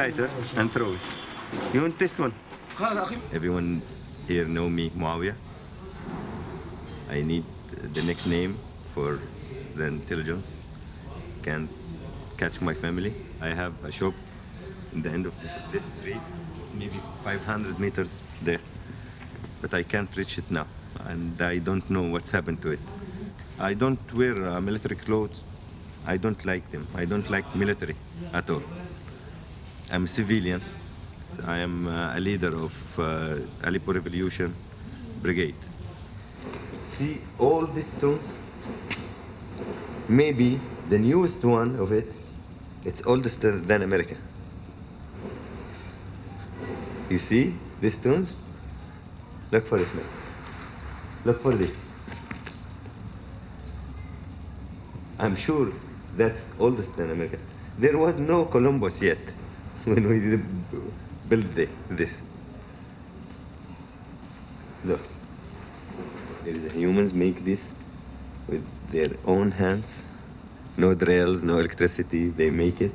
lighter and throw it. You want test one? Everyone here know me, Muawiyah. I need the nickname for the intelligence. Can catch my family. I have a shop in the end of this street. It's maybe 500 meters there. But I can't reach it now. And I don't know what's happened to it. I don't wear military clothes. I don't like them. I don't like military at all. I'm a civilian. I am a leader of Aleppo Revolution Brigade. See all these stones? Maybe the newest one of it, it's older than America. You see these stones? Look for it, man. Look for this. I'm sure that's oldest than America. There was no Columbus yet when we did build this. Look, there is humans make this with their own hands. No drills, no electricity, they make it.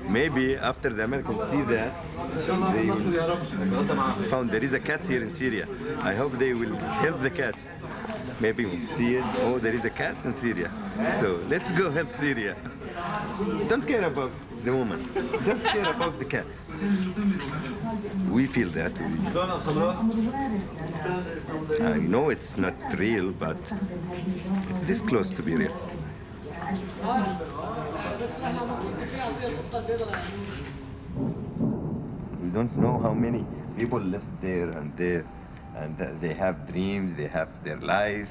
Maybe after the Americans see that, they will found there is a cat here in Syria. I hope they will help the cats. Maybe we'll see it. Oh, there is a cat in Syria. So let's go help Syria. Don't care about the woman. Just care about the cat. We feel that. I know it's not real, but it's this close to be real. We don't know how many people live there, and they have dreams, they have their lives,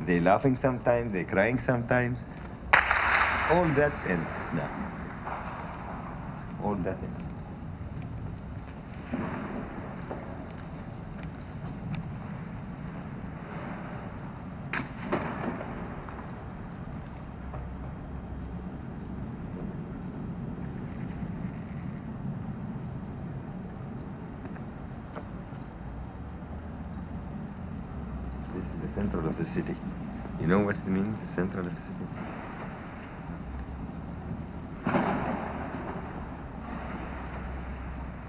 they laughing sometimes, they crying sometimes. All that's in now. All that in. This is the center of the city. You know what it means, the center of the city?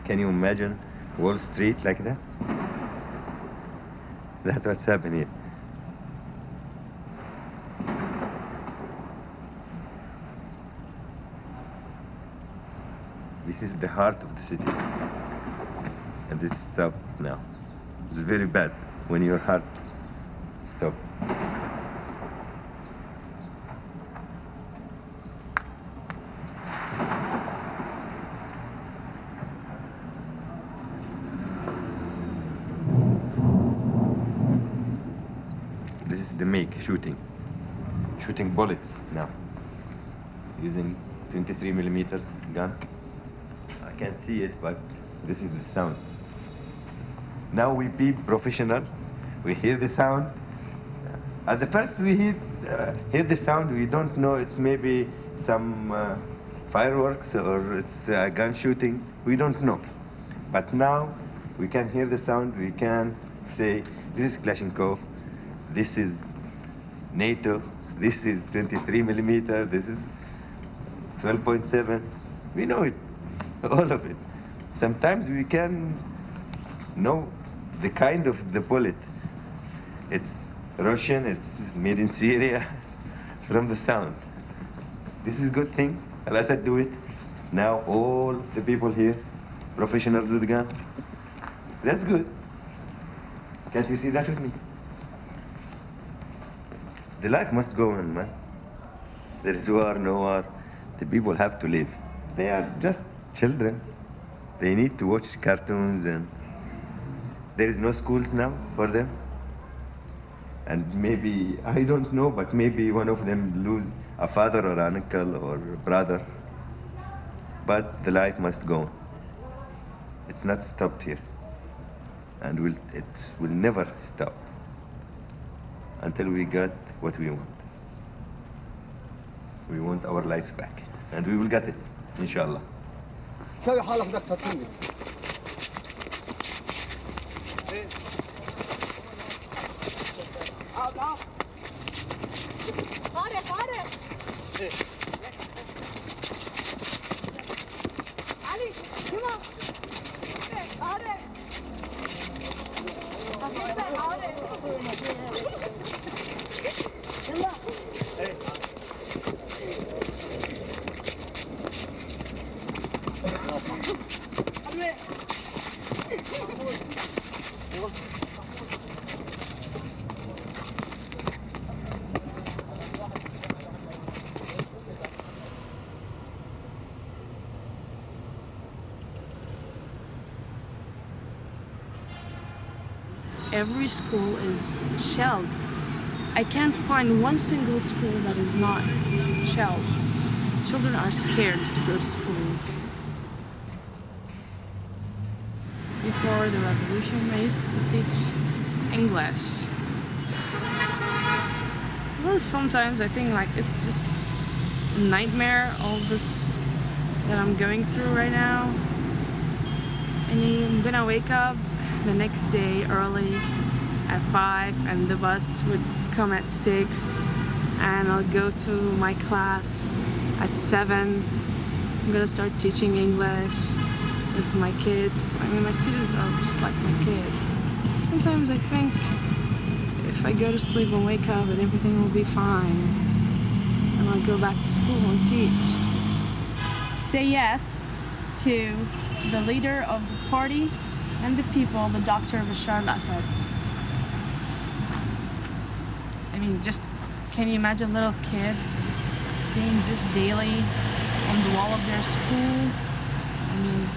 Can you imagine Wall Street like that? That's what's happening here. This is the heart of the city. And it's stopped now. It's very bad when your heart stops. This is the MiG shooting bullets now, using 23 millimeters gun. I can't see it, but this is the sound. Now we be professional. We hear the sound. At the first we hear the sound. We don't know it's maybe some fireworks or it's gun shooting. We don't know. But now we can hear the sound. We can say this is Kalashnikov. This is NATO. This is 23 millimeter. This is 12.7. We know it, all of it. Sometimes we can know the kind of the bullet. It's Russian, it's made in Syria, from the sound. This is a good thing. Al-Assad do it. Now all the people here, professionals with gun. That's good. Can't you see that with me? The life must go on, man. There is war, no war. The people have to live. They are just children. They need to watch cartoons, and there is no schools now for them. And maybe, I don't know, but maybe one of them lose a father or an uncle or a brother. But the life must go on. It's not stopped here. And it will never stop until we get what we want. We want our lives back. And we will get it, inshallah. سوي حالك بدك تطيني. علي كما عارف يلا Every school is shelled. I can't find one single school that is not shelled. Children are scared to go to schools. Before the revolution, I used to teach English. Well, sometimes I think like it's just a nightmare, all this that I'm going through right now. And I'm gonna wake up the next day early at 5 and the bus would come at 6 and I'll go to my class at 7. I'm gonna start teaching English with my kids. I mean, my students are just like my kids. Sometimes I think if I go to sleep and wake up and everything will be fine, and I'll go back to school and teach. Say yes to the leader of the party and the people, the Dr. Bashar al-Assad. I mean, just can you imagine little kids seeing this daily on the wall of their school? I mean,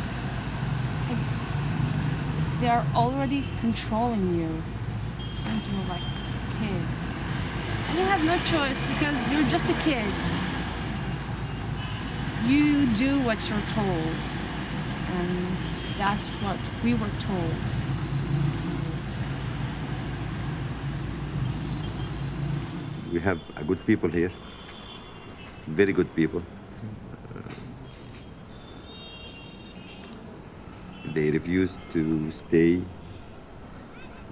they are already controlling you since you're like a kid. And you have no choice because you're just a kid. You do what you're told. And that's what we were told. We have a good people here, very good people. They refuse to stay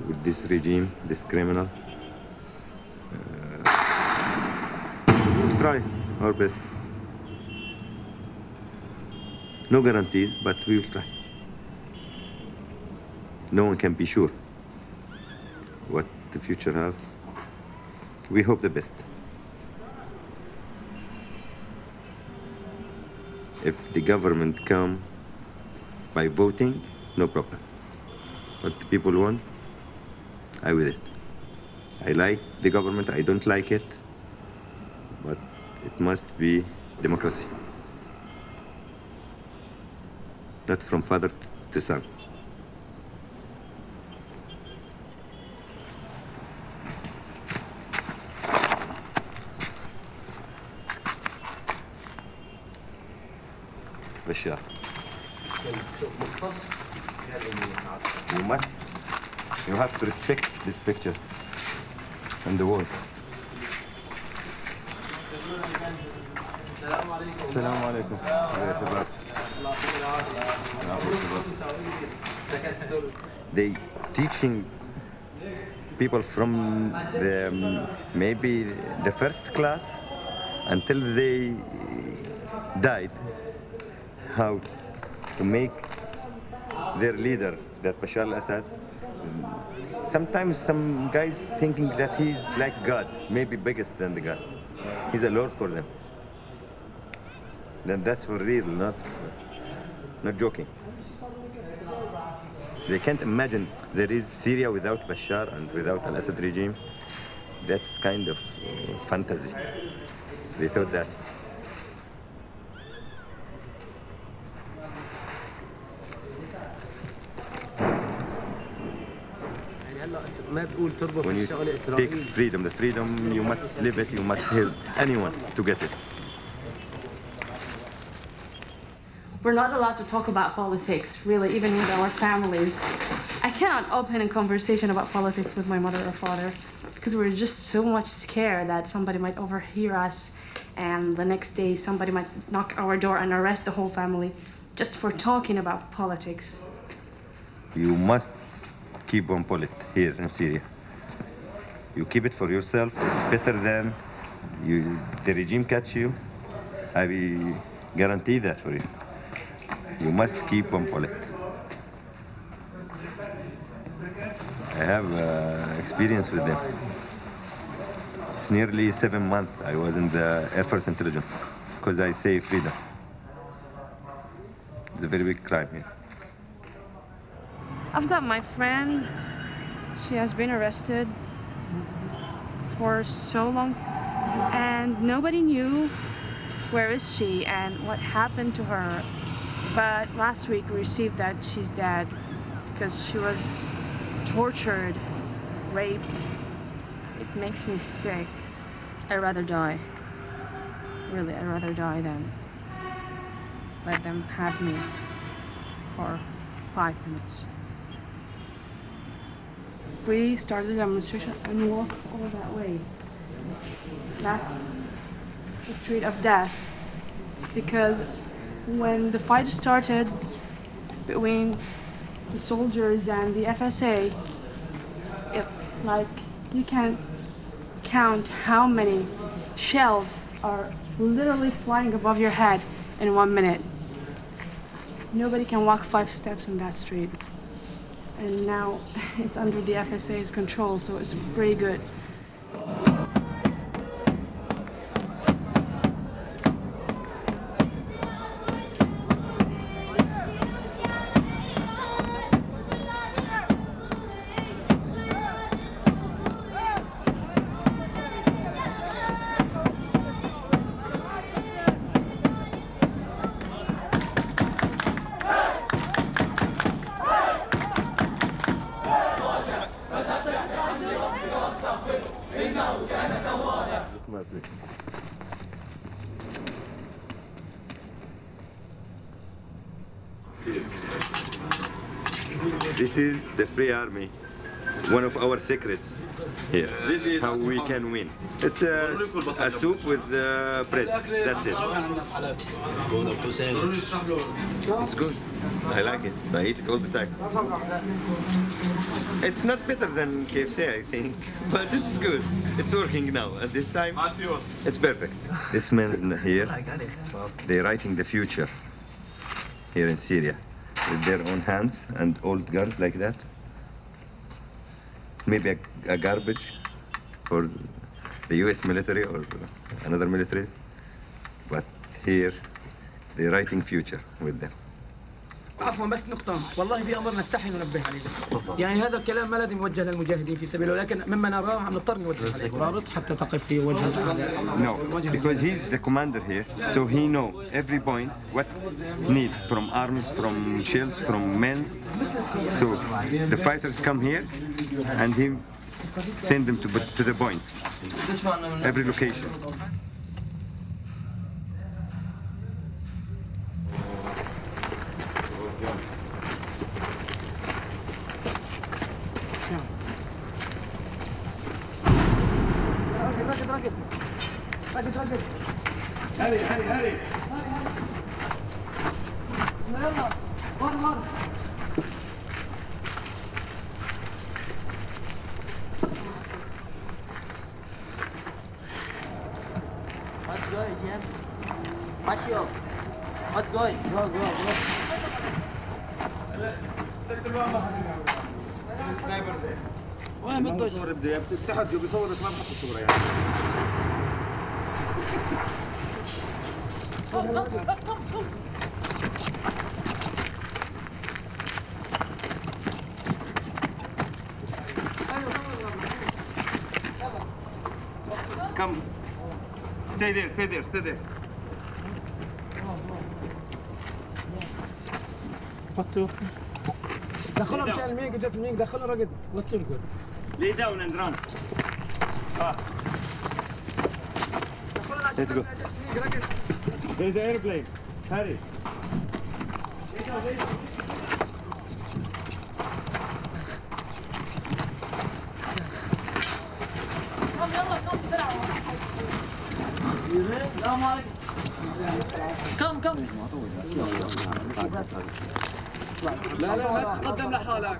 with this regime, this criminal. We'll try our best. No guarantees, but we will try. No one can be sure what the future has. We hope the best. If the government come by voting, no problem. What the people want, I with it. I like the government, I don't like it, but it must be democracy. Not from father to son. Bashar. You have to respect this picture and the walls. السلام عليكم. They teaching people from the maybe the first class until they died how to make their leader, that Bashar al-Assad. Sometimes some guys thinking that he's like God, maybe biggest than the God. He's a lord for them. Then that's for real, not joking. They can't imagine there is Syria without Bashar and without al-Assad regime. That's kind of fantasy. They thought that. When you take freedom, the freedom, you must live it, you must help anyone to get it. We're not allowed to talk about politics, really, even with our families. I cannot open a conversation about politics with my mother or father because we're just so much scared that somebody might overhear us and the next day somebody might knock our door and arrest the whole family just for talking about politics. You must keep on politics here in Syria. You keep it for yourself. It's better than the regime catch you. I will guarantee that for you. You must keep on politics. I have experience with them. It's nearly 7 months I was in the Air Force Intelligence because I say freedom. It's a very big crime here. I've got my friend. She has been arrested for so long and nobody knew where is she and what happened to her. But last week we received that she's dead because she was tortured, raped. It makes me sick. I'd rather die. Really, I'd rather die than let them have me for 5 minutes. We started a demonstration and walked all that way. That's the street of death. Because when the fight started between the soldiers and the FSA, like you can't count how many shells are literally flying above your head in 1 minute. Nobody can walk 5 steps on that street. And now it's under the FSA's control, so it's pretty good. This is the Free Army. One of our secrets here. This is how we can win. It's a soup with bread. That's it. It's good. I like it. I eat it all the time. It's not better than KFC, I think, but it's good. It's working now. At this time, it's perfect. This man's here. They're writing the future here in Syria with their own hands and old guns like that. Maybe a garbage for the US military or another militaries. But here, they're writing future with them. عفوا بس نقطة، والله في أمر نستحي ننبه عليه. يعني هذا الكلام ما لازم يوجه للمجاهدين في سبيله، ولكن مما نراه عم نضطر نوجه عليه. رابط حتى تقف في وجه الأعداء. No, because he's the commander here, so he know every point what's need from arms, from shells, from men. So the fighters come here, and he send them to the point, every location. رقد. هري. يلا مر. What's good, Jim? What's your? What's good? Go. وين بالضبط؟ تحت بيصور بس ما بحط الصورة يعني. Come. Stay there. وطي. دخلهم مشان الميق جت الميق دخلوا رقد وطي الجول. Lay down and run. Let's go. There's the airplane. Hurry. كم بسرعة. السلام عليكم. كم. لا تقدم لحالك.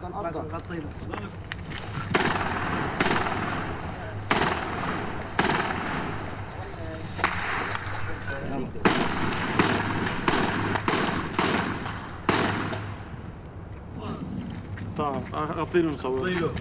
طيب اعطيله نصور.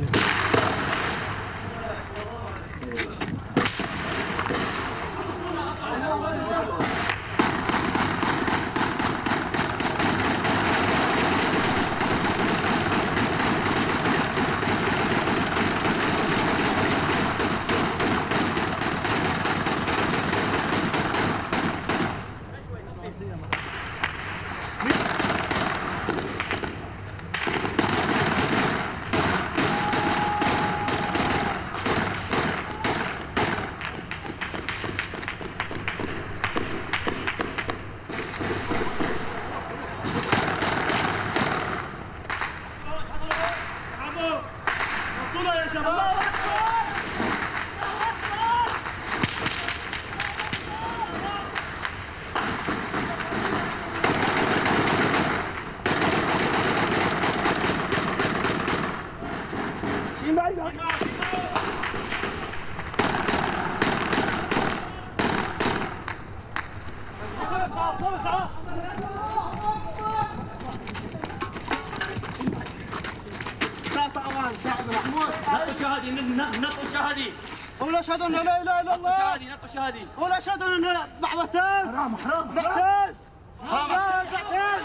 شهادي قول اشهد ان لا اله الا الله. شهادي نقوا شهادي. قول اشهد ان معتز. حرام معتز. معتز.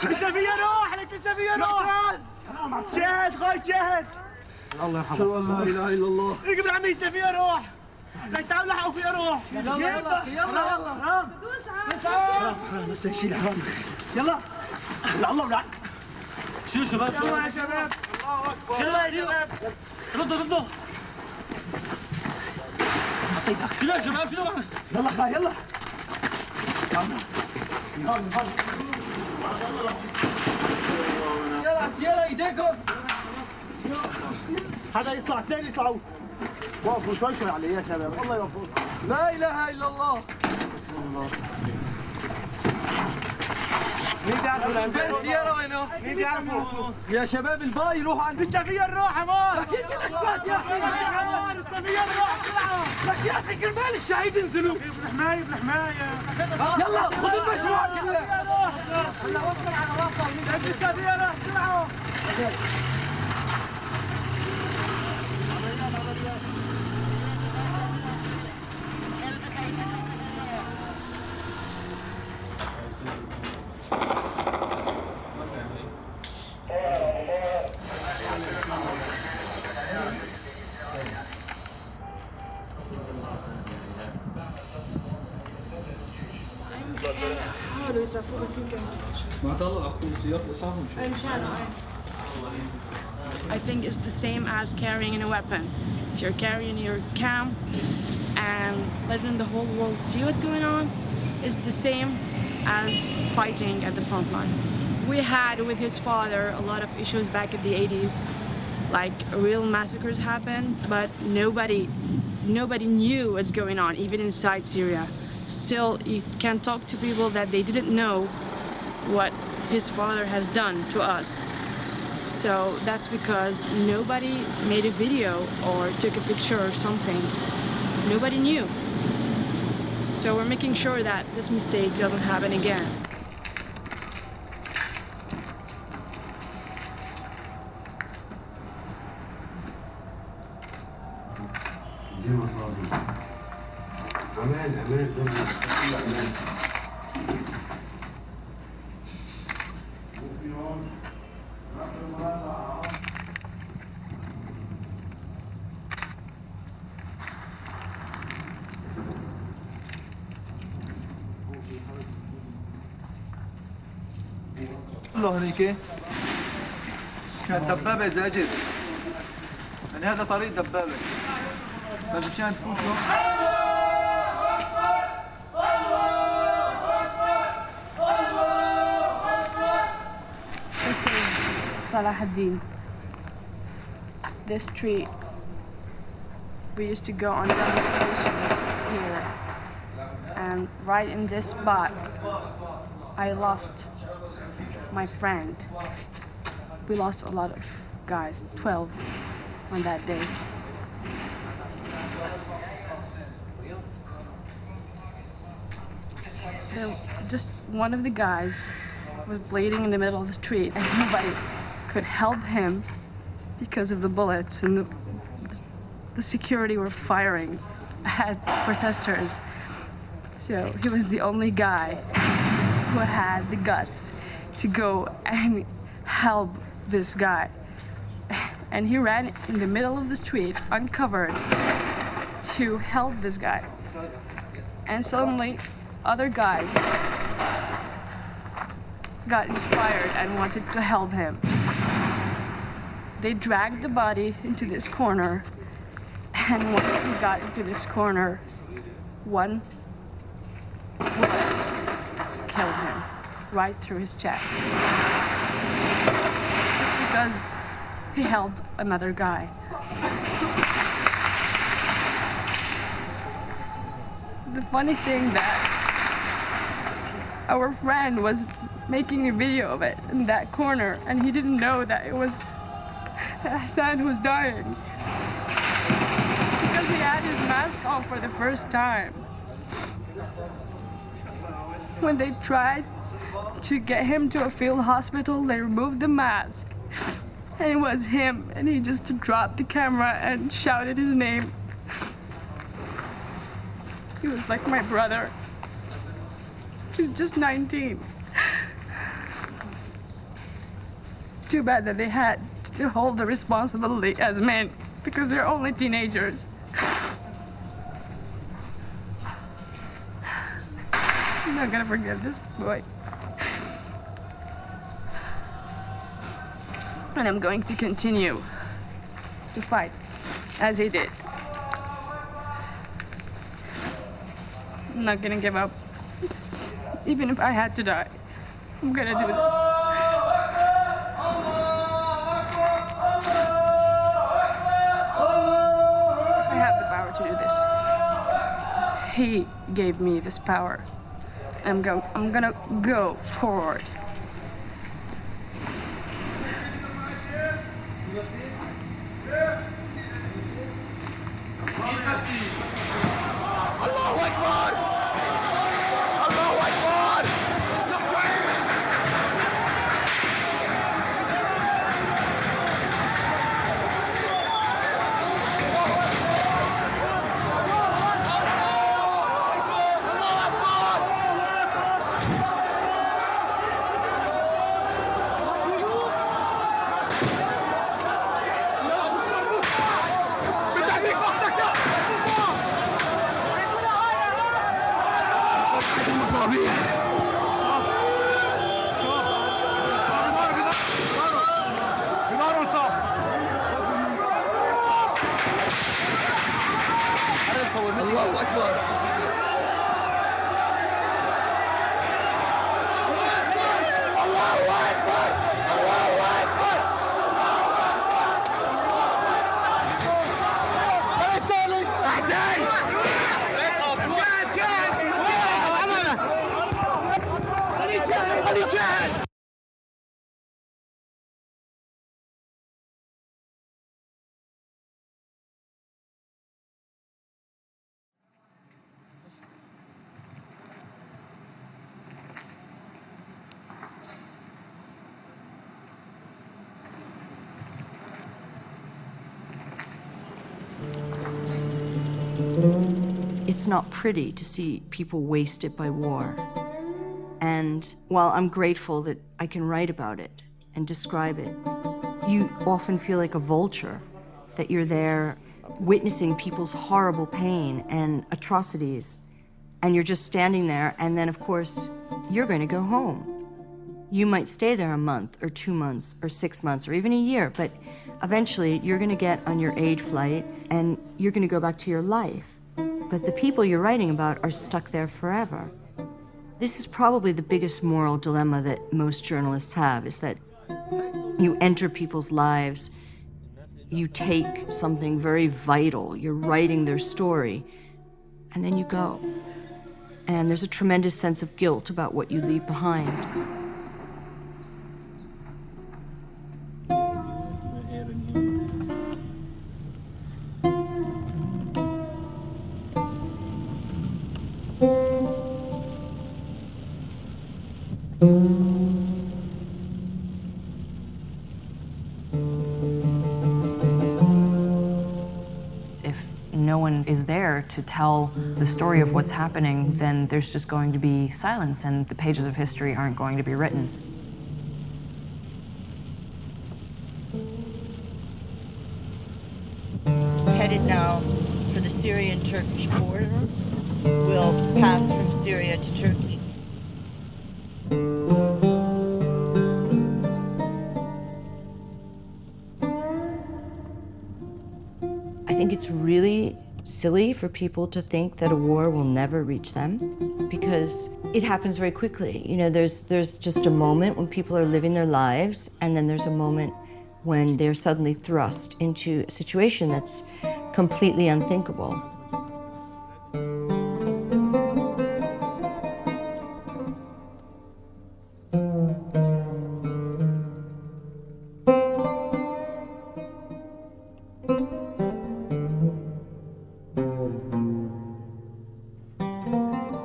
لسه فيا روح لك، لسه فيا روح. معتز. جاهد خوي جاهد. الله يرحمه. والله لا اله الا الله. اقبل عمي لسه فيا روح. لا تعال لحقوا فيا روح. يلا يلا يلا حرام. حرام بس شيل حرام. يلا لا الله ولا شو شباب شو يلا يا شباب. الله اكبر. شو يا شباب ردوا اعطيتك شنو يا شباب شنو معنا يلا خا يلا يلا سيارة ايديكم. حدا يطلع، اثنين يطلعوا. وقفوا شوي علي يا شباب، الله يوفقكم. لا اله الا الله. مين بيعرفوا فين السيارة وينه؟ مين بيعرفوا؟ يا شباب الباقي يروحوا عند لسه فيها الروح عمار. اكيد الاشواط يا اخي. لسه فيها الروح بسرعة. لك يا اخي كرمال الشهيد انزلوا. بالحماية بالحماية. يلا خذوا المشروع كله. هلا وصل على واقع. لسه فيها الروح بسرعة. حاولوا يسافروا بس يمكن ما طلعوا كل السيارات لصاحبهم شو؟ إن شاء الله. I think it's the same as carrying a weapon. If you're carrying your camp and letting the whole world see what's going on, it's the same as fighting at the front line. We had with his father a lot of issues back in the 80s, like real massacres happened, but nobody knew what's going on, even inside Syria. Still, you can talk to people that they didn't know what his father has done to us. So that's because nobody made a video or took a picture or something. Nobody knew. So we're making sure that this mistake doesn't happen again. امان امان امان. الله هنيك كانت دبابة زاجت، يعني هذا طريق دبابة، فمشان تفوتوا. This is Salah ad-Din. This street, we used to go on demonstrations here, and right in this spot, I lost my friend. We lost a lot of guys, 12 on that day. Just one of the guys was bleeding in the middle of the street, and nobody could help him because of the bullets, and the security were firing at protesters. So he was the only guy who had the guts to go and help this guy. And he ran in the middle of the street, uncovered, to help this guy. And suddenly, other guys got inspired and wanted to help him. They dragged the body into this corner, and once he got into this corner, one bullet killed him right through his chest. Just because he helped another guy. The funny thing that our friend was making a video of it in that corner, and he didn't know that it was Hassan who was dying. Because he had his mask on for the first time. When they tried to get him to a field hospital, they removed the mask. And it was him, and he just dropped the camera and shouted his name. He was like my brother. He's just 19. Too bad that they had to hold the responsibility as men, because they're only teenagers. I'm not gonna forget this boy. And I'm going to continue to fight as he did. I'm not gonna give up. Even if I had to die, I'm gonna do this. I have the power to do this. He gave me this power. I'm gonna go forward. الله أكبر الله أكبر بتعليق وحدك يا المصابيح بمار وصاب الله أكبر الله أكبر الله أكبر فلسطين أحزان خليج جهل It's not pretty to see people wasted by war. And while I'm grateful that I can write about it and describe it, you often feel like a vulture, that you're there witnessing people's horrible pain and atrocities, and you're just standing there, and then of course, you're going to go home. You might stay there a month or 2 months or 6 months or even a year, but eventually you're going to get on your aid flight and you're going to go back to your life. But the people you're writing about are stuck there forever. This is probably the biggest moral dilemma that most journalists have, is that you enter people's lives, you take something very vital, you're writing their story, and then you go. And there's a tremendous sense of guilt about what you leave behind. If no one is there to tell the story of what's happening, then there's just going to be silence and the pages of history aren't going to be written. Headed now for the Syrian-Turkish border. We'll pass from Syria to Turkey. I think it's really silly for people to think that a war will never reach them, because it happens very quickly. You know, there's just a moment when people are living their lives, and then there's a moment when they're suddenly thrust into a situation that's completely unthinkable.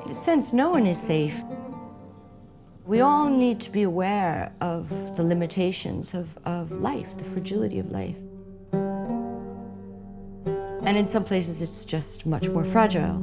In a sense, no one is safe. We all need to be aware of the limitations of life, the fragility of life. And in some places, it's just much more fragile.